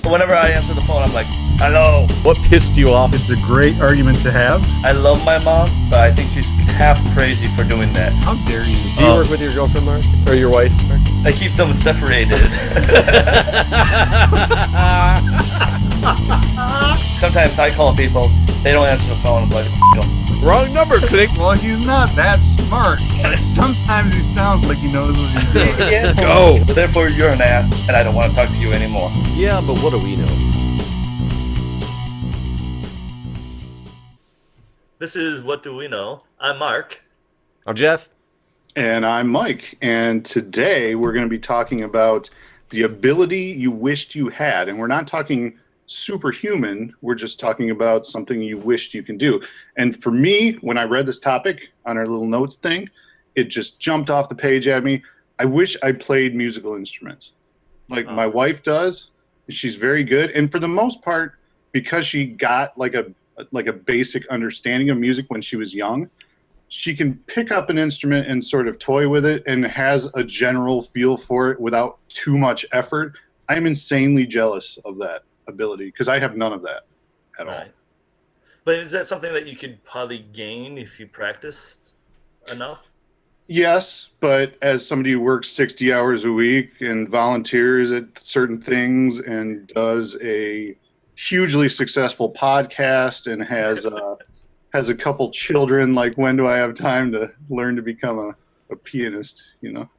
Whenever I answer the phone, I'm like, hello. What pissed you off? It's a great argument to have. I love my mom, but I think she's half crazy for doing that. How dare you? Do you work with your girlfriend, Mark? Or your wife, Mark? I keep them separated. Sometimes I call people, they don't answer the phone, I'm like, Wrong number, click. Well, he's not that smart. Sometimes he sounds like he knows what he's doing. yeah. Go. Therefore, you're an ass, and I don't want to talk to you anymore. Yeah, but what do we know? This is What Do We Know? I'm Mark. I'm Jeff. And I'm Mike. And today we're going to be talking about the ability you wished you had. And we're not talking superhuman. We're just talking about something you wished you can do. And for me, when I read this topic on our little notes thing, it just jumped off the page at me. I wish I played musical instruments like my wife does. She's very good. And for the most part, because she got like a basic understanding of music when she was young, she can pick up an instrument and sort of toy with it and has a general feel for it without too much effort. I'm insanely jealous of that ability because I have none of that at all. But is that something that you could probably gain if you practiced enough? Yes, but as somebody who works 60 hours a week and volunteers at certain things and does a hugely successful podcast and has a couple children, like, when do I have time to learn to become a pianist, you know?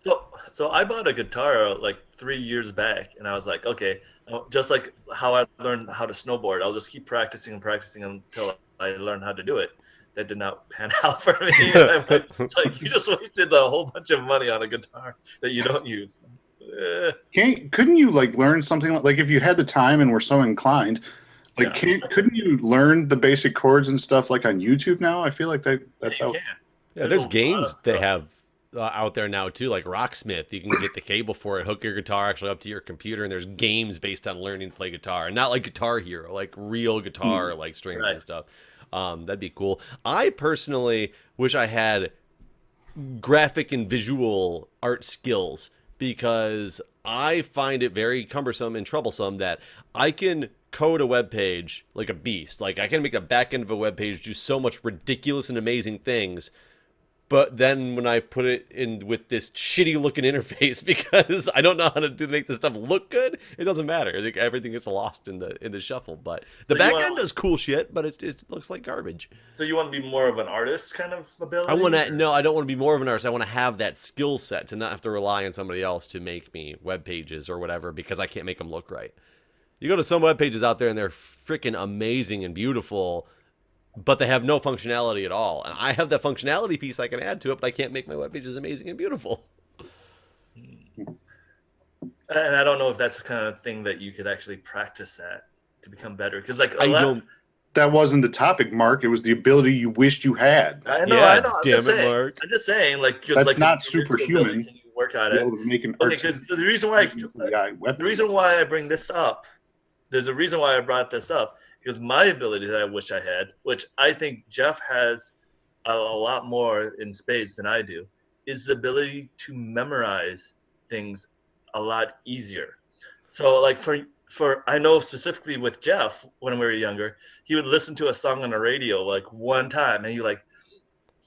So I bought a guitar like 3 years back, and I was like, okay, just like how I learned how to snowboard, I'll just keep practicing and practicing until I learn how to do it. That did not pan out for me. It's like, you just wasted a whole bunch of money on a guitar that you don't use. Couldn't you like learn something like if you had the time and were so inclined, like couldn't you learn the basic chords and stuff like on YouTube now? I feel like that's how. Yeah, there's games they have out there now too, like Rocksmith. You can get the cable for it, hook your guitar actually up to your computer, and there's games based on learning to play guitar, and not like Guitar Hero, like real guitar, like strings and stuff. That'd be cool. I personally wish I had graphic and visual art skills because I find it very cumbersome and troublesome that I can code a web page like a beast. Like I can make the back end of a web page do so much ridiculous and amazing things. But then when I put it in with this shitty looking interface, because I don't know how to make this stuff look good, it doesn't matter. Like, everything gets lost in the shuffle. But the back end does cool shit, but it looks like garbage. So you want to be more of an artist kind of ability? I don't want to be more of an artist. I want to have that skill set to not have to rely on somebody else to make me web pages or whatever because I can't make them look right. You go to some web pages out there and they're freaking amazing and beautiful, but they have no functionality at all. And I have that functionality piece I can add to it, but I can't make my web pages amazing and beautiful. And I don't know if that's the kind of thing that you could actually practice at to become better. Because like that wasn't the topic, Mark. It was the ability you wished you had. I know. Mark. I'm just saying, like, that's like not superhuman. You work on it. Because the reason why I bring this up, there's a reason why I brought this up. Because my ability that I wish I had, which I think Jeff has a lot more in spades than I do, is the ability to memorize things a lot easier. So like for I know specifically with Jeff, when we were younger, he would listen to a song on the radio like one time, and he like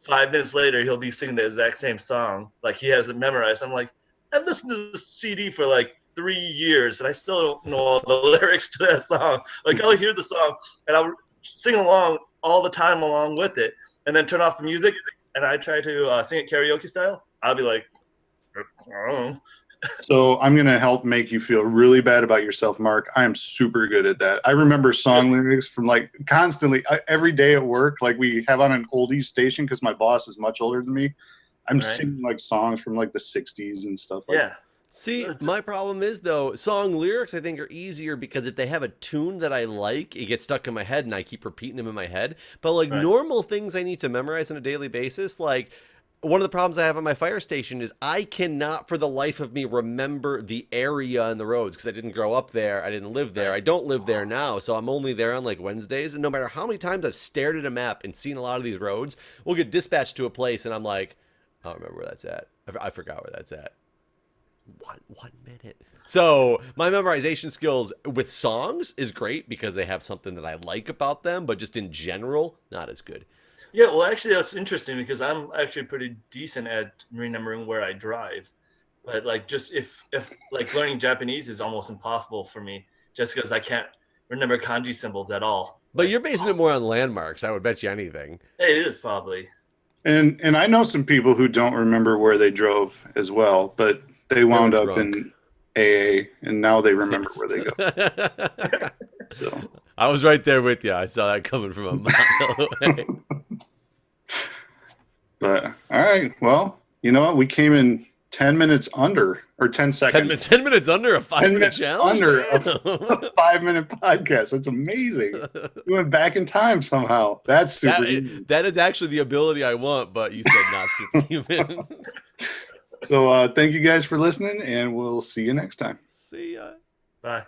5 minutes later he'll be singing the exact same song, like he has it memorized. I'm like, I've listened to this CD for like 3 years and I still don't know all the lyrics to that song. Like I'll hear the song and I'll sing along all the time along with it, and then turn off the music and I try to sing it karaoke style. I'll be like, I don't know. So I'm going to help make you feel really bad about yourself, Mark. I am super good at that. I remember song lyrics from like constantly every day at work. Like we have on an oldies station because my boss is much older than me. I'm singing like songs from like the 60s and stuff like that. See, my problem is, though, song lyrics, I think, are easier because if they have a tune that I like, it gets stuck in my head and I keep repeating them in my head. But, like, normal things I need to memorize on a daily basis, like, one of the problems I have at my fire station is I cannot, for the life of me, remember the area and the roads because I didn't grow up there. I didn't live there. I don't live there now, so I'm only there on, like, Wednesdays. And no matter how many times I've stared at a map and seen a lot of these roads, we'll get dispatched to a place, and I'm like, I don't remember where that's at. I forgot where that's at. One minute. So my memorization skills with songs is great because they have something that I like about them, but just in general, not as good. Yeah, well, actually, that's interesting because I'm actually pretty decent at remembering where I drive. But like, just if like learning Japanese is almost impossible for me, just because I can't remember kanji symbols at all. But Like, you're basing it more on landmarks. I would bet you anything. it is probably. And I know some people who don't remember where they drove as well, but they wound up drunk. in AA, and now they remember where they go. So. I was right there with you. I saw that coming from a mile away. But all right, well, you know what? We came in 10 minutes under, or 10 seconds. 10 minutes under a 5-minute challenge? Under a 5-minute podcast. That's amazing. We went back in time somehow. That's superhuman. That is actually the ability I want, but you said not superhuman. So thank you guys for listening, and we'll see you next time. See ya. Bye.